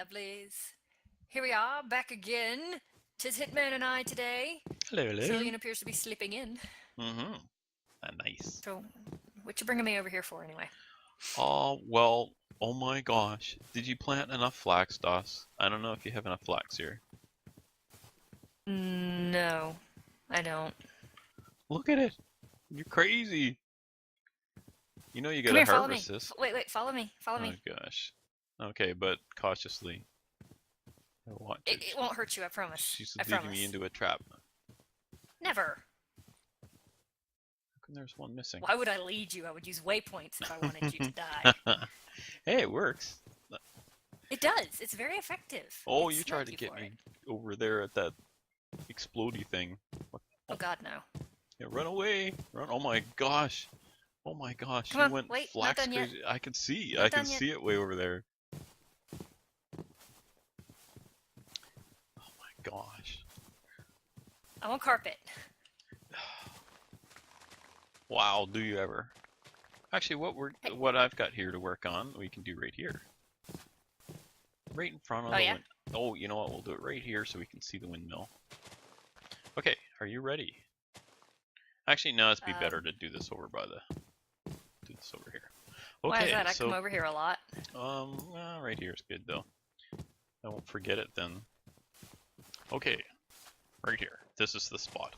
lovelies. Here we are, back again. 'Tis Hitman and I today. Hello, hello. Cillian appears to be sleeping in. Mm-hmm. Nice. So, what you bringing me over here for, anyway? Well, oh my gosh. Did you plant enough flax, Doss? I don't know if you have enough flax here. No, I don't. Look at it. You're crazy. You know you Come gotta here, follow me. harvest this. Wait, follow me. Follow Oh me. gosh. Okay, but cautiously. Watch it. It won't hurt you, I promise. She's I leading promise. me into a trap. Never. How come there's one missing? Why would I lead you? I would use waypoints if I wanted you to die. Hey, it works. It does. It's very effective. Oh, It's you tried to smoky get for me it. over there at that explodey thing. Oh God, no. Yeah, run away! Run! Oh my gosh! Oh my gosh! Come You on, went wait, not flax done yet. crazy. I can see. Not I can done yet. see it way over there. Oh my gosh! I want carpet. Wow! Do you ever? Actually, what I've got here to work on, we can do right here. Right in front of the wind. Oh, you know what? We'll do it right here so we can see the windmill. Okay, are you ready? Actually, no, it'd be better to do this over by the. Do this over here. Okay, why is that? so, I come over here a lot. Right here is good though. I won't forget it then. Okay, right here. This is the spot.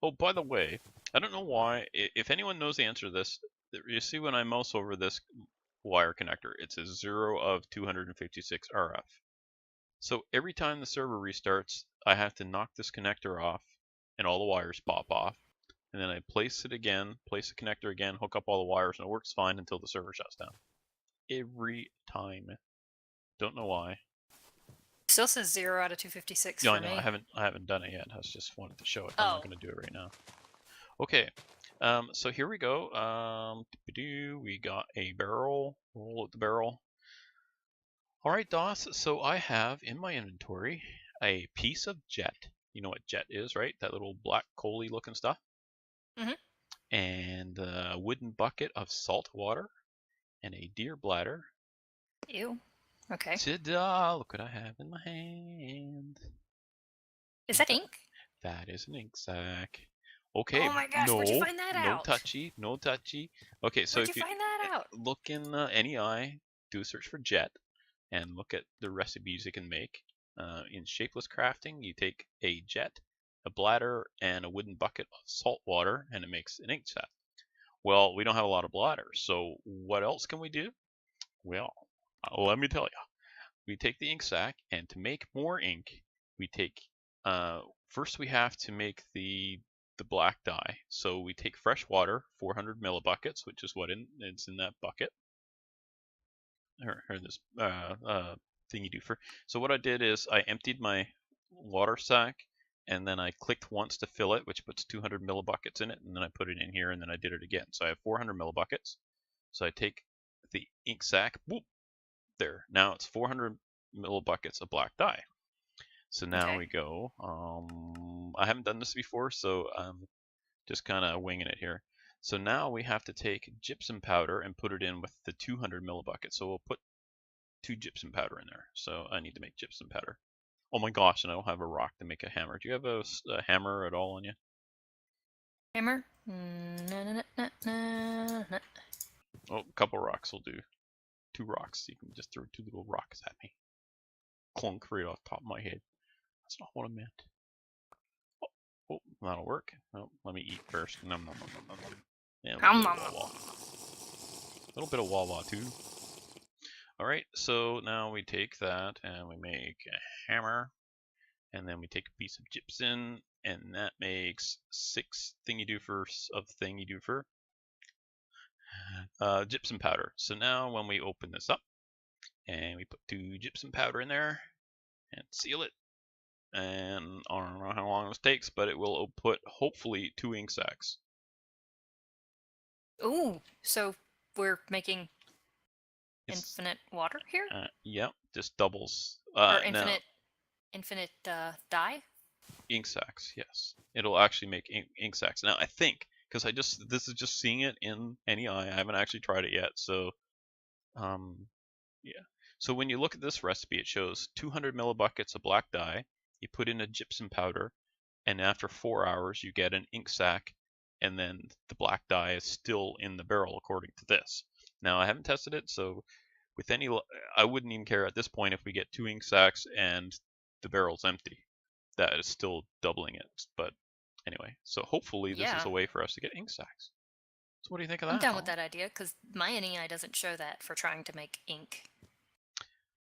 Oh, by the way, I don't know why. If anyone knows the answer to this, you see when I mouse over this wire connector, it says 0 of 256 RF. So every time the server restarts, I have to knock this connector off, and all the wires pop off. And then I place it again, place the connector again, hook up all the wires, and it works fine until the server shuts down. Every time. Don't know why. Still says 0 out of 256 Yeah, for I know. me. I haven't done it yet. I just wanted to show it. I'm not going to do it right now. Okay. So here we go. We got a barrel. Roll out the barrel. All right, Doss. So I have in my inventory a piece of jet. You know what jet is, right? That little black coaly looking stuff. Mm-hmm. And a wooden bucket of salt water, and a deer bladder. Ew. Okay. Ta-da! Look what I have in my hand. Is that ink? That is an ink sac. Okay. Oh my gosh! No, where'd you find that out? No touchy. No touchy. Okay, so where'd if you find that out? Look in any eye, do a search for jet, and look at the recipes you can make. In shapeless crafting, you take a jet, a bladder, and a wooden bucket of salt water, and it makes an ink sac. Well, we don't have a lot of bladders, so what else can we do? Well, let me tell you. We take the ink sac, and to make more ink, we take, first we have to make the black dye. So we take fresh water, 400 millibuckets, which is what it's in that bucket. Or this thing you do for. So what I did is I emptied my water sack, and then I clicked once to fill it, which puts 200 millibuckets in it, and then I put it in here, and then I did it again. So I have 400 millibuckets. So I take the ink sac, whoop, there. Now it's 400 millibuckets of black dye. So now we go. I haven't done this before, so I'm just kind of winging it here. So now we have to take gypsum powder and put it in with the 200 millibuckets. So we'll put 2 gypsum powder in there. So I need to make gypsum powder. Oh my gosh, and I don't have a rock to make a hammer. Do you have a hammer at all on you? Hammer? Oh, a couple rocks will do. 2 rocks. You can just throw 2 little rocks at me. Clunk right off the top of my head. That's not what I meant. Oh, that'll work. Oh, let me eat first. Nom nom nom nom nom. Yeah, a little bit of wah-wah too. Alright, so now we take that and we make a hammer. And then we take a piece of gypsum, and that makes 6 gypsum powder. So now when we open this up, and we put 2 gypsum powder in there, and seal it, and I don't know how long this takes, but it will output hopefully 2 ink sacs. Ooh, so we're making infinite water here? Yeah, just doubles. Or infinite dye? Ink sacs, yes. It'll actually make ink sacs. Now I think, because this is just seeing it in NEI, I haven't actually tried it yet, so yeah. So when you look at this recipe, it shows 200 millibuckets of black dye. You put in a gypsum powder, and after 4 hours, you get an ink sac, and then the black dye is still in the barrel according to this. Now, I haven't tested it, so with any, I wouldn't even care at this point if we get 2 ink sacs and the barrel's empty. That is still doubling it. But anyway, so hopefully this is Yeah, a way for us to get ink sacs. So what do you think of I'm that, down with Holly? that idea because my NEI doesn't show that for trying to make ink.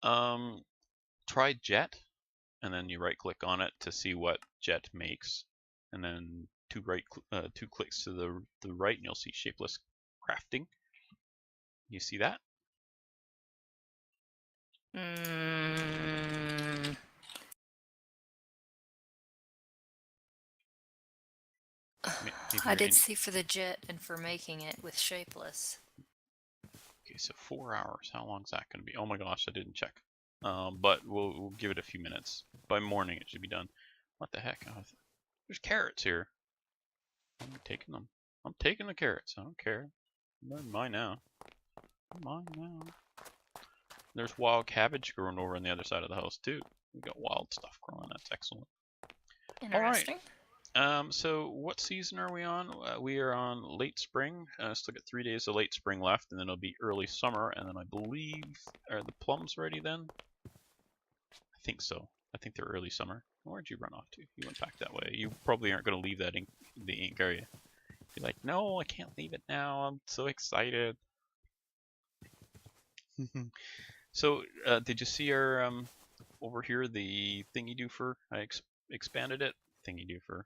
Um, try Jet, and then you right click on it to see what Jet makes, and then two clicks to the right, and you'll see shapeless crafting. You see that? Mm, Maybe I you're did in. see for the jet and for making it with shapeless. Okay, so 4 hours. How long is that going to be? Oh my gosh, I didn't check. But we'll give it a few minutes. By morning, it should be done. What the heck? Oh, there's carrots here. I'm taking them. I'm taking the carrots. I don't care. They're mine now. They're mine now. There's wild cabbage growing over on the other side of the house too. We got wild stuff growing. That's excellent. All right. Interesting. So what season are we on? We are on late spring. Still got 3 days of late spring left, and then it'll be early summer. And then I believe, are the plums ready then? I think so. I think they're early summer. Where'd you run off to? You went back that way. You probably aren't going to leave that ink, the ink, are you? You're like, no, I can't leave it now. I'm so excited. So, did you see our over here the thing you do for? I expanded it. Thing you do for,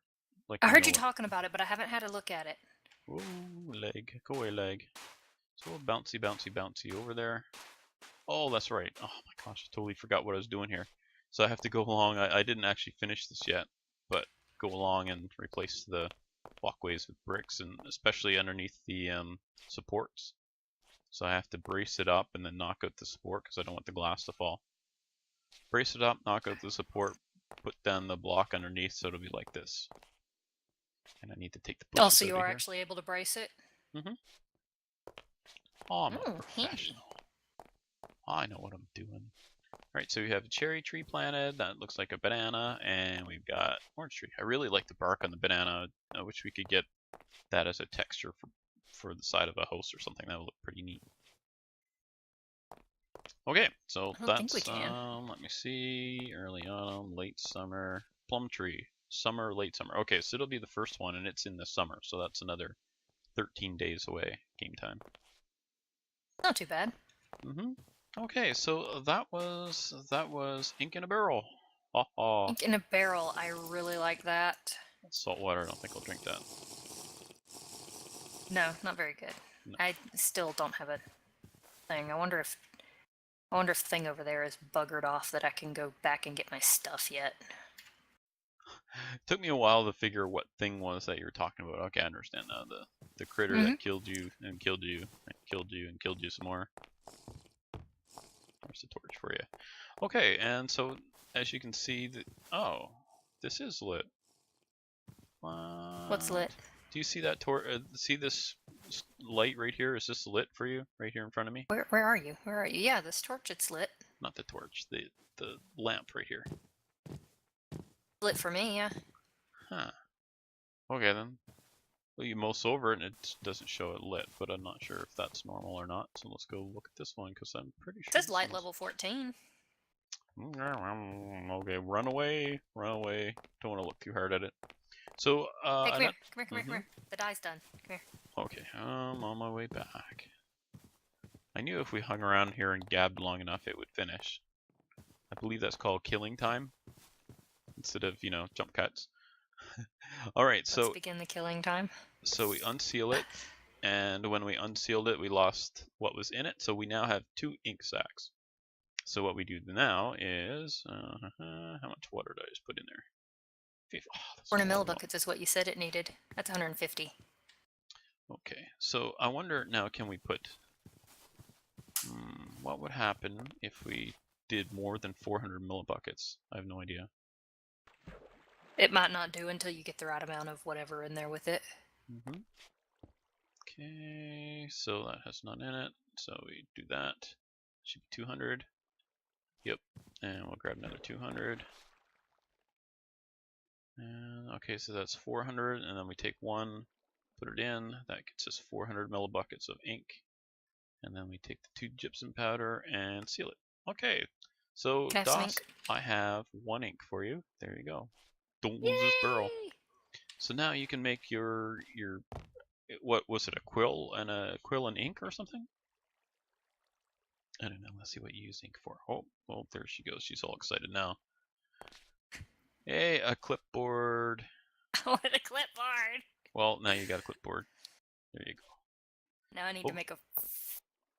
like, I you heard know you what? talking about it, but I haven't had a look at it. Oh, leg, go away, leg. So bouncy, bouncy, bouncy over there. Oh, that's right. Oh my gosh, I totally forgot what I was doing here. So I have to go along. I didn't actually finish this yet, but go along and replace the walkways with bricks, and especially underneath the supports. So I have to brace it up and then knock out the support because I don't want the glass to fall. Brace it up, knock out the support, put down the block underneath so it'll be like this. And I need to take the Oh, bushes so out you of are here. actually able to brace it? Oh, I'm a Oh, handy. professional. I know what I'm doing. Alright, so we have a cherry tree planted. That looks like a banana. And we've got orange tree. I really like the bark on the banana. I wish we could get that as a texture for the side of a house or something. That would look pretty neat. Okay, so I don't think we that's, can. let me see, early autumn, late summer, plum tree, summer, late summer. Okay, so it'll be the first one, and it's in the summer, so that's another 13 days away, game time. Not too bad. Okay, so that was ink in a barrel. Ha ha. Ink in a barrel. I really like that. Salt water, I don't think I'll drink that. No, not very good. No. I still don't have a thing. I wonder if the thing over there is buggered off that I can go back and get my stuff yet. It took me a while to figure what thing was that you were talking about. Okay, I understand now. The critter that killed you and killed you and killed you and killed you some more. There's the torch for you. Okay, and so as you can see, oh, this is lit. What's lit? Do you see that see this light right here? Is this lit for you right here in front of me? Where are you? Where are you? Yeah, this torch, it's lit. Not the torch, the lamp right here. Lit for me, yeah. Huh. Okay then. Well, you mouse over it and it doesn't show it lit, but I'm not sure if that's normal or not. So let's go look at this one because I'm pretty sure. It says light level 14. Okay, run away, run away. Don't want to look too hard at it. So, Hey, come here. Come here. The dye's done. Come here. Okay, I'm on my way back. I knew if we hung around here and gabbed long enough, it would finish. I believe that's called killing time instead of, jump cuts. All right, so Let's begin the killing time. So we unseal it, and when we unsealed it, we lost what was in it. So we now have 2 ink sacs. So what we do now is, how much water did I just put in there? 400 millibuckets is what you said it needed. That's 150. Okay, so I wonder now, can we put, what would happen if we did more than 400 millibuckets? I have no idea. It might not do until you get the right amount of whatever in there with it. Okay, so that has none in it. So we do that. Should be 200. Yep. And we'll grab another 200. And okay, so that's 400, and then we take one, put it in. That gets us 400 millibuckets of ink. And then we take the 2 gypsum powder and seal it. Okay, so Can I have some DOS, ink? I have 1 ink for you. There you go. Don't lose this barrel. Yay! So now you can make your what was it, a quill and ink or something? I don't know. Let's see what you use ink for. Oh, well, there she goes. She's all excited now. Hey, a clipboard. I want a clipboard. Well, now you got a clipboard. There you go. Now I need Oh. to make a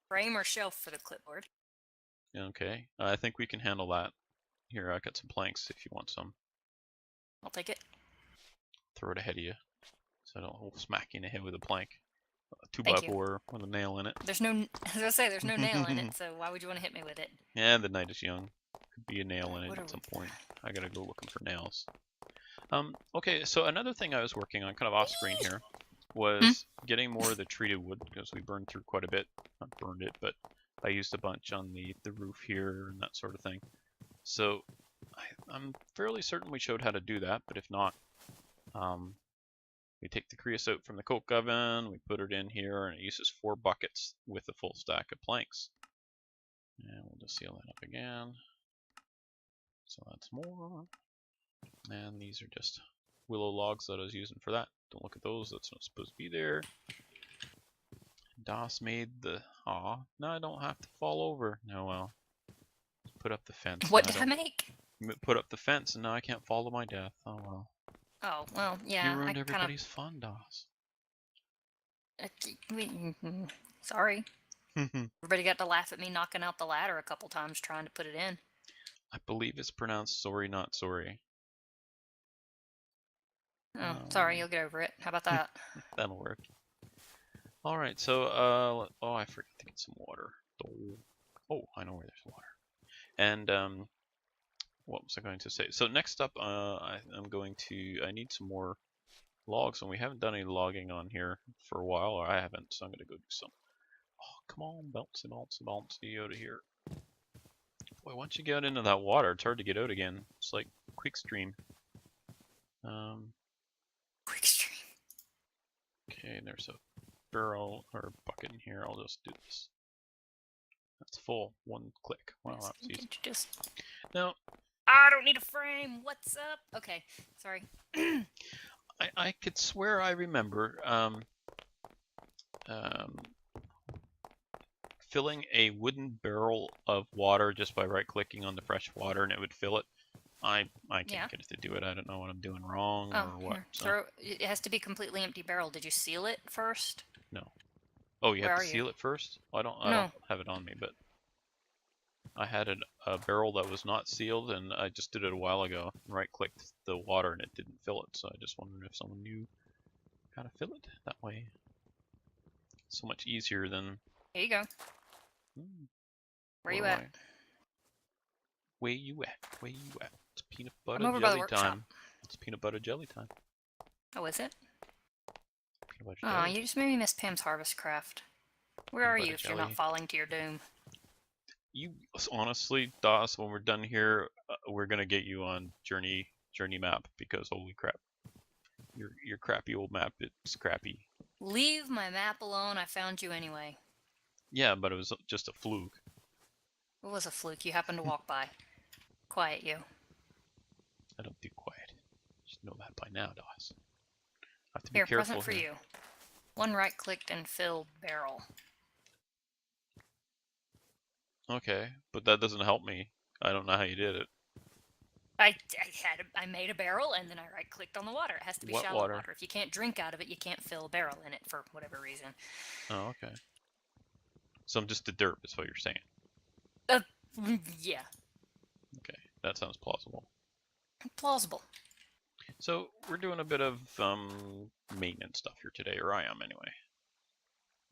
frame or shelf for the clipboard. Okay, I think we can handle that. Here, I got some planks if you want some. I'll take it. Throw it ahead of you, so I don't smack you in the head with a plank. A Thank you. 2x4 with a nail in it. There's no, as I say, there's no nail in it, so why would you want to hit me with it? Yeah, the night is young. Could be a nail in it What at are some we- point. I gotta go looking for nails. Okay, so another thing I was working on, kind of off screen here, was getting more of the treated wood, because we burned through quite a bit. Not burned it, but I used a bunch on the roof here and that sort of thing. So I'm fairly certain we showed how to do that, but if not, we take the creosote from the coke oven, we put it in here, and it uses 4 buckets with a full stack of planks. And we'll just seal that up again. So that's more. And these are just willow logs that I was using for that. Don't look at those, that's not supposed to be there. DOS made the... Aw, now I don't have to fall over. No, well. Put up the fence. What Now did I make? put up the fence, and now I can't fall to my death. Oh well. Oh, well, yeah, You ruined I everybody's fun, DOS. Sorry. Everybody got to laugh at me knocking out the ladder a couple times trying to put it in. I believe it's pronounced sorry, not sorry. Oh, sorry, you'll get over it. How about that? That'll work. Alright, so, oh, I forgot to get some water. Oh, I know where there's water. And, what was I going to say? So next up, I need some more logs, and we haven't done any logging on here for a while, or I haven't, so I'm gonna go do some. Oh, come on, bouncy, bouncy, bouncy out of here. Boy, once you get into that water, it's hard to get out again. It's like quick stream. Quick stream. Okay, there's a barrel or bucket in here. I'll just do this. That's full. 1 click. Wow, that was easy. Can't you just... Now, I don't need a frame. What's up? Okay, sorry. I could swear I remember filling a wooden barrel of water just by right-clicking on the fresh water, and it would fill it. I can't get it to do it. I don't know what I'm doing wrong or what. Here. So. It has to be completely empty barrel. Did you seal it first? No. Oh, you Where have to are seal you? it first? I don't No. have it on me, but I had a barrel that was not sealed, and I just did it a while ago. Right-clicked the water, and it didn't fill it. So I just wondered if someone knew how to fill it that way. So much easier than. Here you go. Where you Where at? am I? Where you at? Where you at? It's peanut I'm butter over by the jelly workshop. time. It's peanut butter jelly time. Oh, is it? Peanut butter Oh, jelly. you just made me miss Pam's Harvest Craft. Where Peanut are butter you if you're jelly. not falling to your doom? You honestly, DOS, when we're done here, we're gonna get you on journey map because holy crap, your crappy old map, it's crappy. Leave my map alone. I found you anyway. Yeah, but it was just a fluke. It was a fluke. You happened to walk by. Quiet you. I don't do quiet. You should know that by now, DOS. I have to be Here, careful present for here. you. 1 right-clicked and filled barrel. Okay, but that doesn't help me. I don't know how you did it. I made a barrel and then I right-clicked on the water. It has to be What shallow water? water. If you can't drink out of it, you can't fill a barrel in it for whatever reason. Oh, okay. So I'm just the dirt, is what you're saying. Yeah, Okay, that sounds plausible. plausible. So we're doing a bit of maintenance stuff here today, or I am anyway.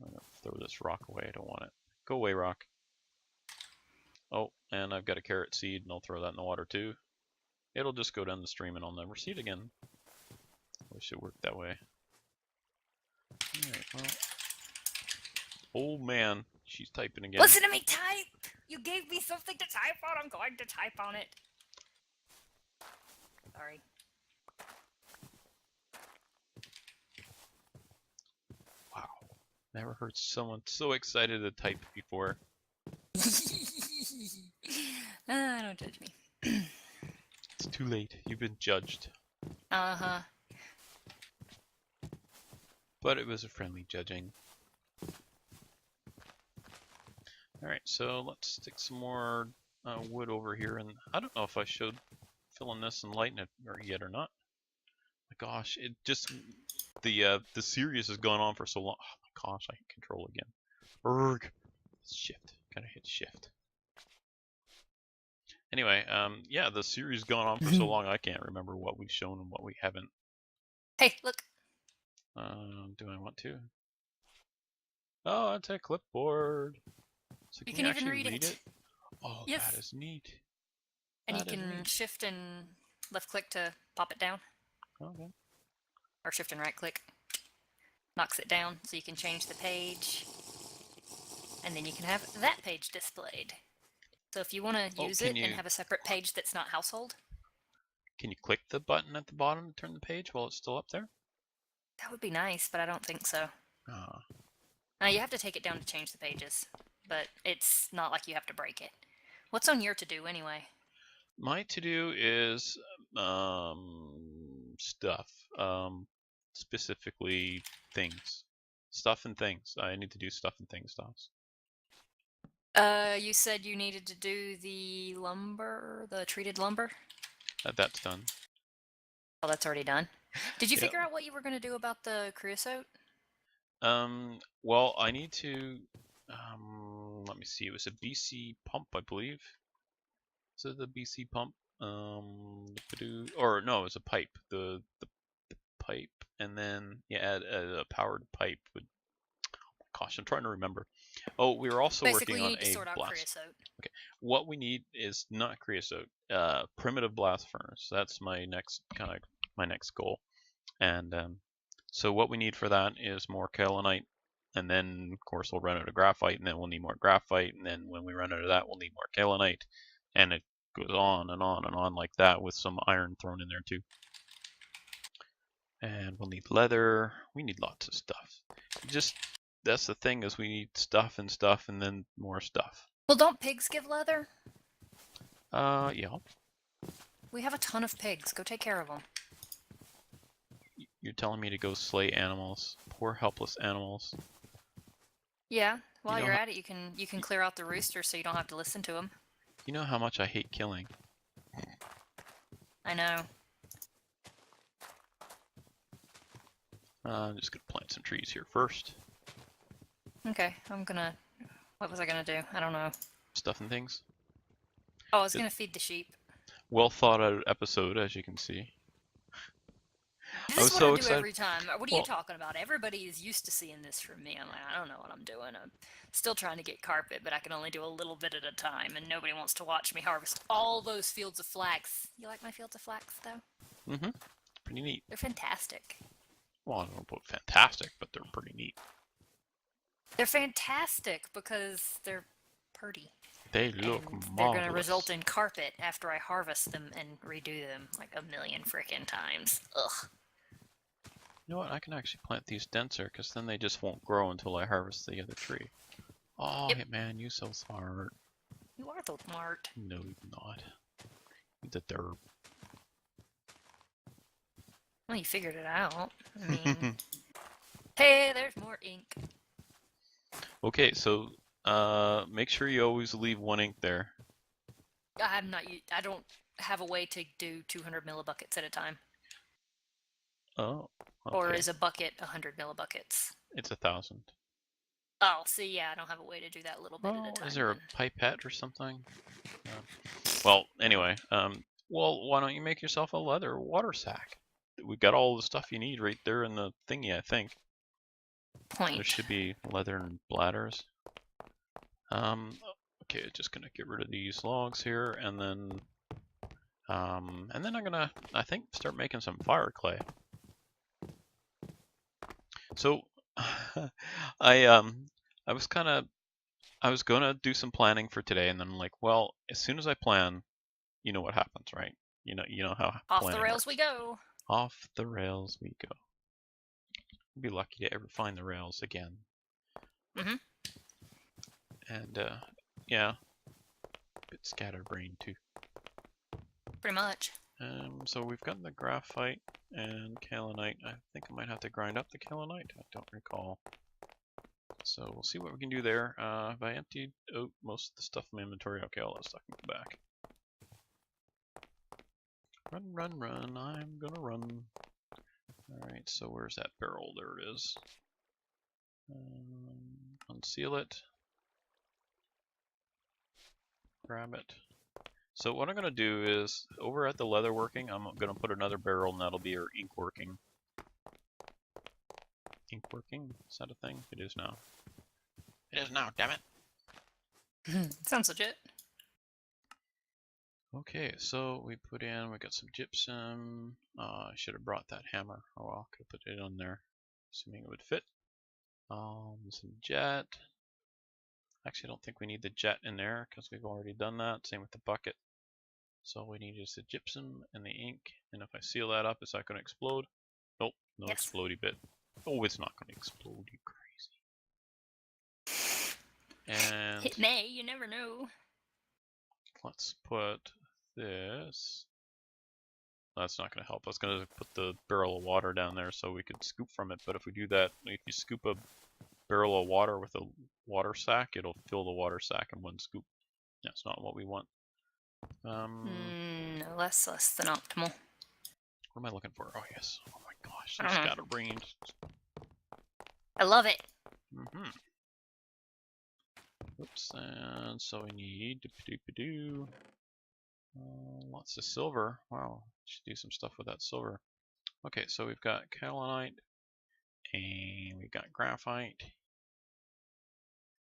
I'm gonna throw this rock away. I don't want it. Go away, rock. Oh, and I've got a carrot seed, and I'll throw that in the water too. It'll just go down the stream, and I'll never see it again. Wish it worked that way. Alright, well. Oh man, she's typing again. Listen to me type! You gave me something to type on. I'm going to type on it. Sorry. Wow. Never heard someone so excited to type before. Don't judge me. It's too late. You've been judged. Uh-huh. But it was a friendly judging. Alright, so let's stick some more wood over here. And I don't know if I should fill in this and lighten it yet or not. My gosh, it just... The series has gone on for so long. Oh my gosh, I hit control again. Urgh. Shift. Gotta hit shift. Anyway, yeah, the series has gone on for so long I can't remember what we've shown and what we haven't. Hey, look. Do I want to? Oh, it's a clipboard. So You can can you even actually read it. Oh, Yes. that is neat. And That you is can neat. shift and left click to pop it down. Okay. Or shift and right click. Knocks it down so you can change the page. And then you can have that page displayed. So if you want to use it and have a separate page that's not household. Can you click the button at the bottom to turn the page while it's still up there? That would be nice, but I don't think so. Ah. You have to take it down to change the pages. But it's not like you have to break it. What's on your to-do anyway? My to-do is stuff. Specifically things. Stuff and things. I need to do stuff and things stuffs. You said you needed to do the lumber, the treated lumber? That's done. Oh, that's already done. Did you figure out what you were going to do about the creosote? Well, I need to, let me see, it was a BC pump, I believe. Is it the BC pump? Or no, it was a pipe. The pipe, and then, yeah, a powered pipe would, gosh, I'm trying to remember. Oh, we were also Basically, working on you need to a sort out blast. creosote. Okay, what we need is not creosote, primitive blast furnace. That's my next goal. And so what we need for that is more kaolinite, and then of course we'll run out of graphite, and then we'll need more graphite, and then when we run out of that, we'll need more kaolinite, and it goes on and on and on like that with some iron thrown in there too. And we'll need leather. We need lots of stuff. That's the thing, is we need stuff and stuff and then more stuff. Well, don't pigs give leather? Yeah. We have a ton of pigs. Go take care of them. You're telling me to go slay animals, poor helpless animals. Yeah. While you're at it, you can clear out the rooster so you don't have to listen to them. You know how much I hate killing. I know. I'm just gonna plant some trees here first. Okay, what was I gonna do? I don't know. Stuff and things. Oh, I was gonna feed the sheep. Well thought out episode, as you can see. This is what I do every time. What are you talking about? Everybody is used to seeing this from me. I'm like, I don't know what I'm doing. I'm still trying to get carpet, but I can only do a little bit at a time, and nobody wants to watch me harvest all those fields of flax. You like my fields of flax, though? Mm-hmm. Pretty neat. They're fantastic. Well, I don't know about fantastic, but they're pretty neat. They're fantastic because they're pretty. They look marvelous. They're going to result in carpet after I harvest them and redo them like a million frickin' times. Ugh. You know what? I can actually plant these denser, because then they just won't grow until I harvest the other tree. Oh, yep. Man, you so smart. You are so smart. No, you're not. You're the derp. Well, you figured it out. I mean, hey, there's more ink. Okay, so make sure you always leave one ink there. I don't have a way to do 200 millibuckets at a time. Oh. Okay. Or is a bucket 100 millibuckets? It's 1,000. Oh, see, yeah, I don't have a way to do that little bit at a time. Is there a pipette or something? Well, anyway, well, why don't you make yourself a leather water sack? We've got all the stuff you need right there in the thingy, I think. Point. There should be leather and bladders. Okay, just gonna get rid of these logs here, and then I'm gonna, I think, start making some fire clay. So, I was kind of I was gonna do some planning for today, and then I'm like, well, as soon as I plan, you know what happens, right? You know how Off the planning rails we works. go. Off the rails we go. We'll be lucky to ever find the rails again. Mhm. And yeah, a bit scatterbrained too. Pretty much. So we've got the graphite and kaolinite. I think I might have to grind up the kaolinite. I don't recall. So we'll see what we can do there. Have I emptied out most of the stuff in my inventory? Okay, all that stuff can go back. Run, run, run. I'm gonna run. Alright, so where's that barrel? There it is. Unseal it. Grab it. So what I'm going to do is, over at the leather working, I'm going to put another barrel, and that'll be our ink working. Ink working? Is that a thing? It is now. It is now, damn it! Sounds legit. Okay, so we got some gypsum. I should have brought that hammer. Oh well, could have put it on there, assuming it would fit. Some jet. Actually, I don't think we need the jet in there because we've already done that. Same with the bucket. So all we need is the gypsum and the ink. And if I seal that up, is that going to explode? Nope, no Yes. explodey bit. Oh, it's not going to explode, you crazy. And It may, you never know. let's put this. That's not going to help. I was going to put the barrel of water down there so we could scoop from it. But if we do that, if you scoop a barrel of water with a water sack, it'll fill the water sack in one scoop. That's not what we want. No, less than optimal. What am I looking for? Oh, yes. Oh my gosh, I those don't know. scatterbrained. I love it. Oops, and so we need lots of silver. Wow, should do some stuff with that silver. Okay, so we've got kaolinite, and we've got graphite,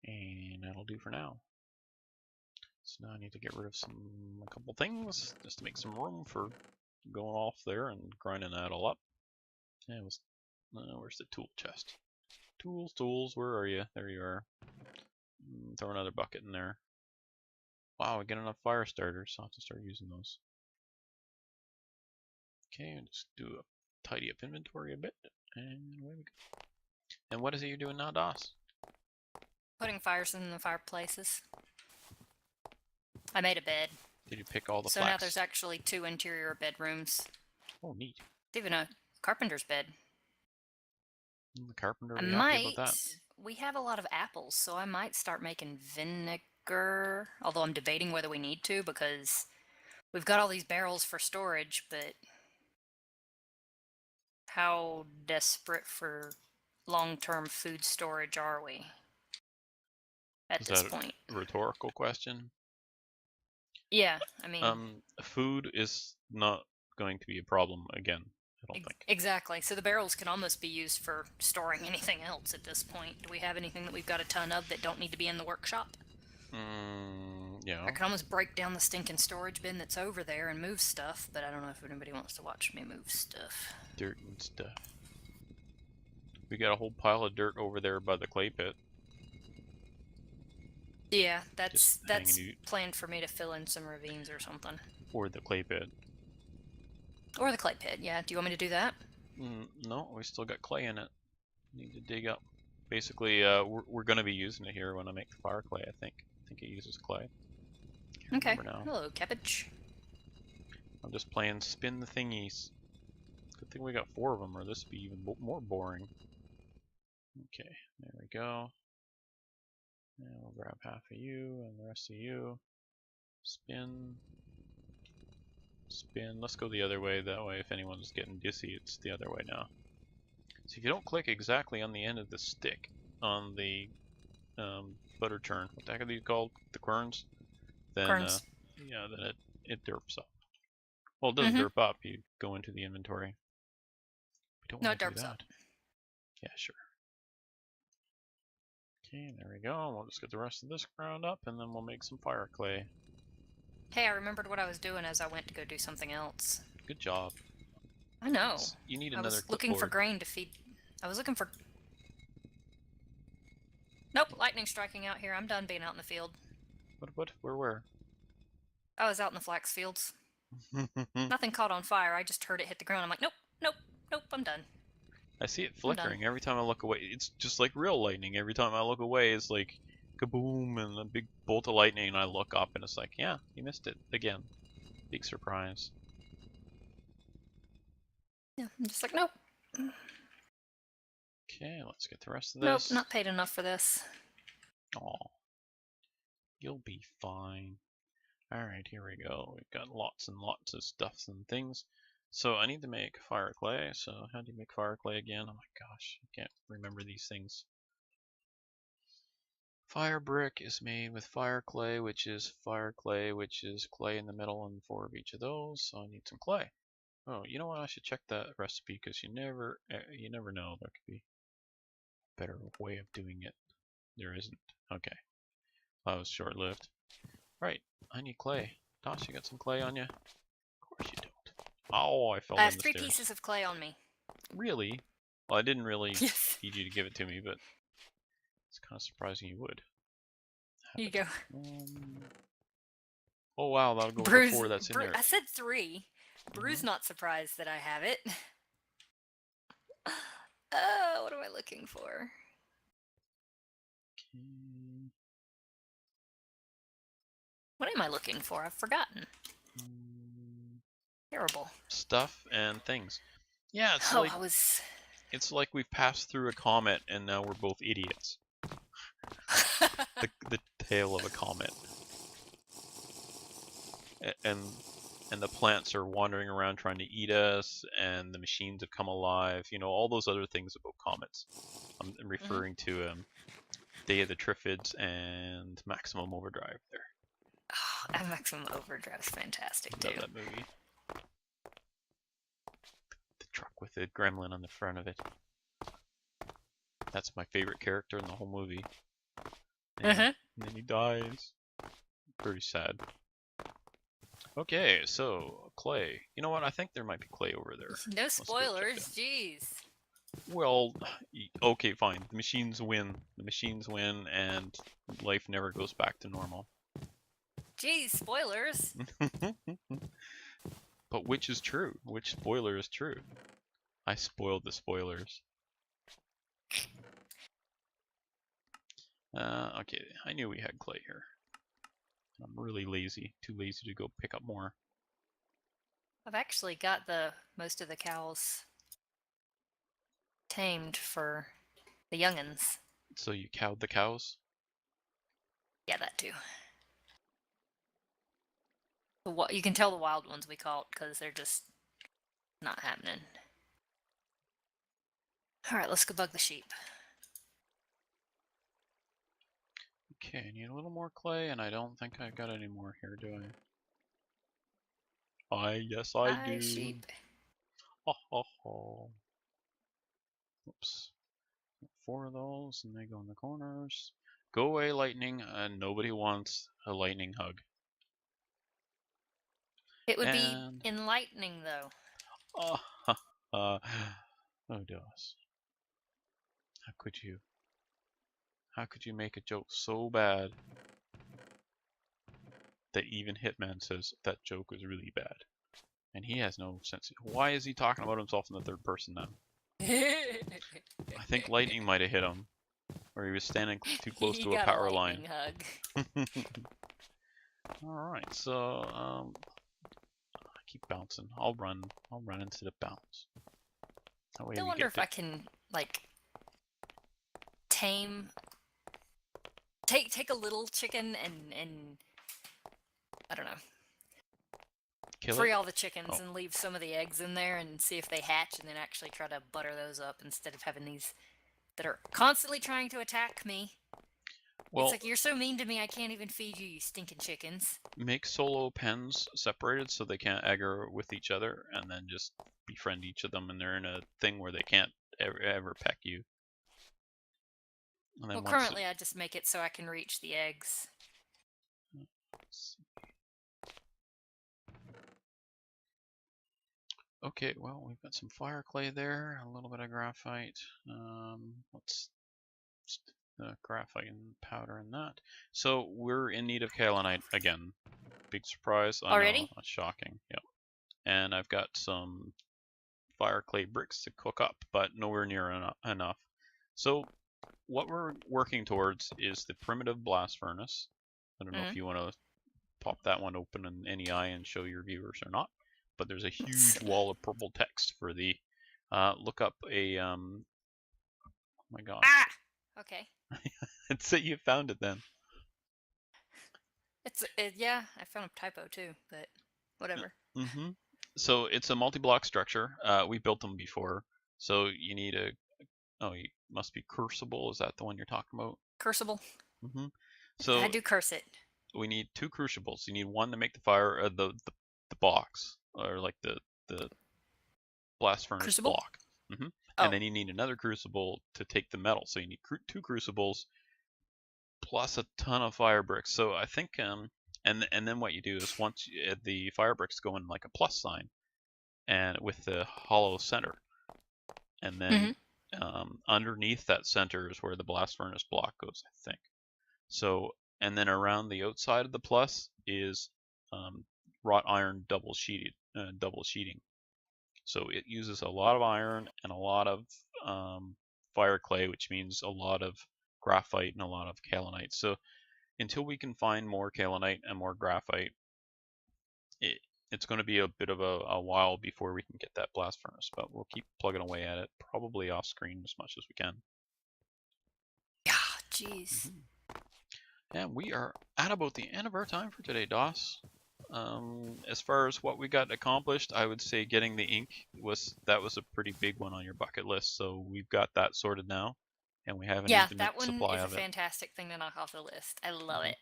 and that'll do for now. So now I need to get rid of a couple things just to make some room for going off there and grinding that all up. And where's the tool chest? Tools, where are you? There you are. Throw another bucket in there. Wow, I get enough fire starters, so I'll have to start using those. Okay, and just do a tidy up inventory a bit, and away we go. And what is it you're doing now, DOS? Putting fires in the fireplaces. I made a bed. Did you pick all the So flax? now there's actually 2 interior bedrooms. Oh, neat. Even a carpenter's bed. The carpenter will be happy about that. We have a lot of apples, so I might start making vinegar. Although I'm debating whether we need to, because we've got all these barrels for storage, but how desperate for long-term food storage are we at this point? A rhetorical question? Yeah, I mean... food is not going to be a problem again, I don't think. Exactly. So the barrels can almost be used for storing anything else at this point. Do we have anything that we've got a ton of that don't need to be in the workshop? Yeah. I can almost break down the stinking storage bin that's over there and move stuff, but I don't know if anybody wants to watch me move stuff. Dirt and stuff. We got a whole pile of dirt over there by the clay pit. Yeah, that's planned for me to fill in some ravines or something. Or the clay pit. Or the clay pit, yeah. Do you want me to do that? No, we still got clay in it. Need to dig up. Basically, we're going to be using it here when I make the fire clay, I think. I think it uses clay. Okay. Hello, cabbage. I'm just playing spin the thingies. Good thing we got 4 of them, or this would be even more boring. Okay, there we go. And we'll grab half of you and the rest of you. Spin. Spin. Let's go the other way. That way, if anyone's getting dizzy, it's the other way now. So if you don't click exactly on the end of the stick on the butter churn, what the heck are these called? The querns? Then, yeah, then it derps up. Well, it doesn't derp up. You go into the inventory. We don't want to do that. Up. Yeah, sure. Okay, there we go. We'll just get the rest of this ground up, and then we'll make some fire clay. Hey, I remembered what I was doing as I went to go do something else. Good job. I know. You need another clipboard. Looking for grain to feed. I was looking for... Nope, lightning striking out here. I'm done being out in the field. What? Where? I was out in the flax fields. Nothing caught on fire. I just heard it hit the ground. I'm like, nope, nope, nope, I'm done. I see it I'm done. flickering every time I look away. It's just like real lightning. Every time I look away, it's like kaboom and a big bolt of lightning, and I look up and it's like, yeah, you missed it again. Big surprise. Yeah, I'm just like, nope. Okay, let's get the rest of Nope, this. not paid enough for this. Oh, you'll be fine. Alright, here we go. We've got lots and lots of stuffs and things. So I need to make fire clay. So how do you make fire clay again? Oh my gosh, I can't remember these things. Fire brick is made with fire clay, which is clay in the middle and 4 of each of those. So I need some clay. Oh, you know what? I should check that recipe because you never know. There could be a better way of doing it. There isn't. Okay, that was short-lived. Right, I need clay. Tosh, you got some clay on you? Of course you don't. Oh, I fell I down have the 3 stairs. pieces of clay on me. Really? Well, I didn't really Yes. need you to give it to me, but it's kind of surprising you would have Here you it. go. Oh wow, that'll go with the Bruce, 4 that's in there. I said 3. Bruce not surprised that I have it. What am I looking for? Okay. What am I looking for? I've forgotten. Terrible. Stuff and things. Yeah, it's Oh, like I was... it's like we've passed through a comet and now we're both idiots. The tail of a comet. And the plants are wandering around trying to eat us, and the machines have come alive. You know, all those other things about comets. I'm referring to Day of the Triffids and Maximum Overdrive there. Oh, Maximum Overdrive is fantastic too. Love that movie. The truck with the gremlin on the front of it. That's my favorite character in the whole movie. And then he dies. Pretty sad. Okay, so clay. You know what? I think there might be clay over there. No spoilers, jeez. Well, okay, fine. The machines win. The machines win, and life never goes back to normal. Geez, spoilers. But which is true? Which spoiler is true? I spoiled the spoilers. Okay, I knew we had clay here. I'm really lazy. Too lazy to go pick up more. I've actually got most of the cows tamed for the young'uns. So you cowed the cows? Yeah, that too. You can tell the wild ones we caught because they're just not happening. Alright, let's go bug the sheep. Okay, I need a little more clay, and I don't think I've got any more here, do I? Yes, I Bye, do. sheep. Ho ho ho. Oops. 4 of those, and they go in the corners. Go away, lightning, and nobody wants a lightning hug. It would be enlightening, though. Oh, oh, Dos. How could you? How could you make a joke so bad that even Hitman says that joke was really bad? And he has no sense. Why is he talking about himself in the third person now? I think lightning might have hit him, or he was standing too close to a power line. Hug. Alright, so I keep bouncing. I'll run instead of bounce. That way I wonder if I can like tame take a little chicken and I don't know. Free all the chickens and leave some of the eggs in there and see if they hatch, and then actually try to butter those up instead of having these that are constantly trying to attack me. Well, it's like, you're so mean to me, I can't even feed you, you stinking chickens. Make solo pens separated so they can't aggro with each other, and then just befriend each of them, and they're in a thing where they can't ever peck you. Well, currently I just make it so I can reach the eggs. Okay, well, we've got some fire clay there, a little bit of graphite. graphite and powder and that. So we're in need of kaolinite again. Big surprise. I know, Already? that's shocking. Yep. And I've got some fire clay bricks to cook up, but nowhere near enough. So what we're working towards is the primitive blast furnace. I don't know if you want to pop that one open in NEI and show your viewers or not, but there's a huge wall of purple text for the look up a oh my god. Ah! Okay. It's that you found it then. Yeah, I found a typo too, but whatever. So it's a multi-block structure. We built them before. So you need a, oh, you must be crucible. Is that the one you're talking about? Cursible. So I do curse it. we need 2 crucibles. You need one to make the fire, the box, or like the blast furnace Crucible? block. Oh. And then you need another crucible to take the metal. So you need 2 crucibles plus a ton of fire bricks. So I think and then what you do is once the fire bricks go in like a plus sign, and with the hollow center, and then underneath that center is where the blast furnace block goes, I think. So and then around the outside of the plus is wrought iron double sheeting. So it uses a lot of iron and a lot of fire clay, which means a lot of graphite and a lot of kaolinite. So until we can find more kaolinite and more graphite, it's going to be a bit of a while before we can get that blast furnace, but we'll keep plugging away at it, probably off screen as much as we can. Yeah, jeez. And we are at about the end of our time for today, Doss. As far as what we got accomplished, I would say getting the ink was a pretty big one on your bucket list. So we've got that sorted now, and we have an infinite that one supply is a of it. fantastic thing to knock off the list. I love it.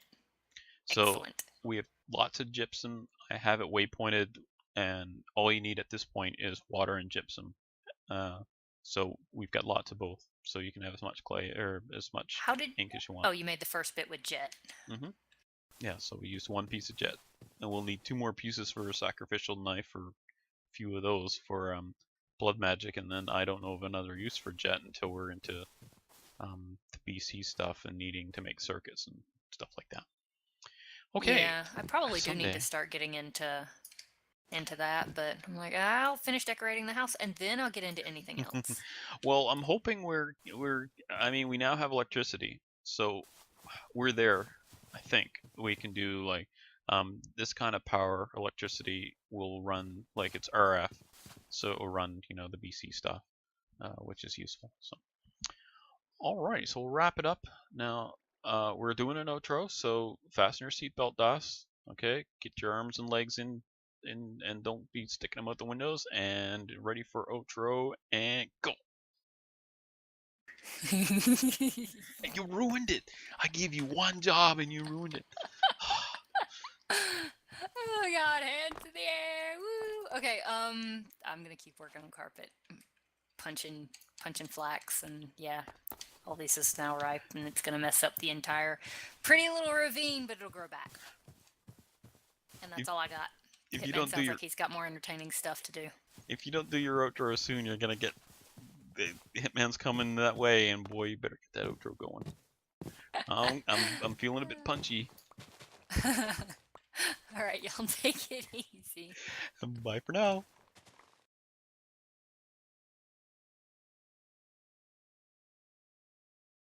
So excellent. We have lots of gypsum. I have it waypointed, and all you need at this point is water and gypsum. So we've got lots of both. So you can have as much clay or as much ink as you want. Oh, you made the first bit with jet. Yeah, so we used 1 piece of jet, and we'll need 2 more pieces for a sacrificial knife, or a few of those for blood magic, and then I don't know of another use for jet until we're into the BC stuff and needing to make circuits and stuff like that. Okay. Yeah, I probably do need to start getting into that, but I'm like, I'll finish decorating the house and then I'll get into anything else. Well, I'm hoping I mean, we now have electricity, so we're there. I think we can do like this kind of power. Electricity will run like it's RF, so it will run, you know, the BC stuff, which is useful. So, all right, so we'll wrap it up now. We're doing an outro, so fasten your seatbelt, Doss. Okay, get your arms and legs in, and don't be sticking them out the windows. And ready for outro, and go. You ruined it. I gave you one job and you ruined it. Oh god, hands in the air. Woo. Okay, I'm gonna keep working on carpet. Punching flax, and yeah, all this is now ripe, and it's gonna mess up the entire pretty little ravine, but it'll grow back. And that's all I got. If you don't do like he's got more entertaining stuff to do. If you don't do your outro soon, you're gonna get the Hitman's coming that way, and boy, you better get that outro going. I'm feeling a bit punchy. All right, y'all, take it easy. Bye for now.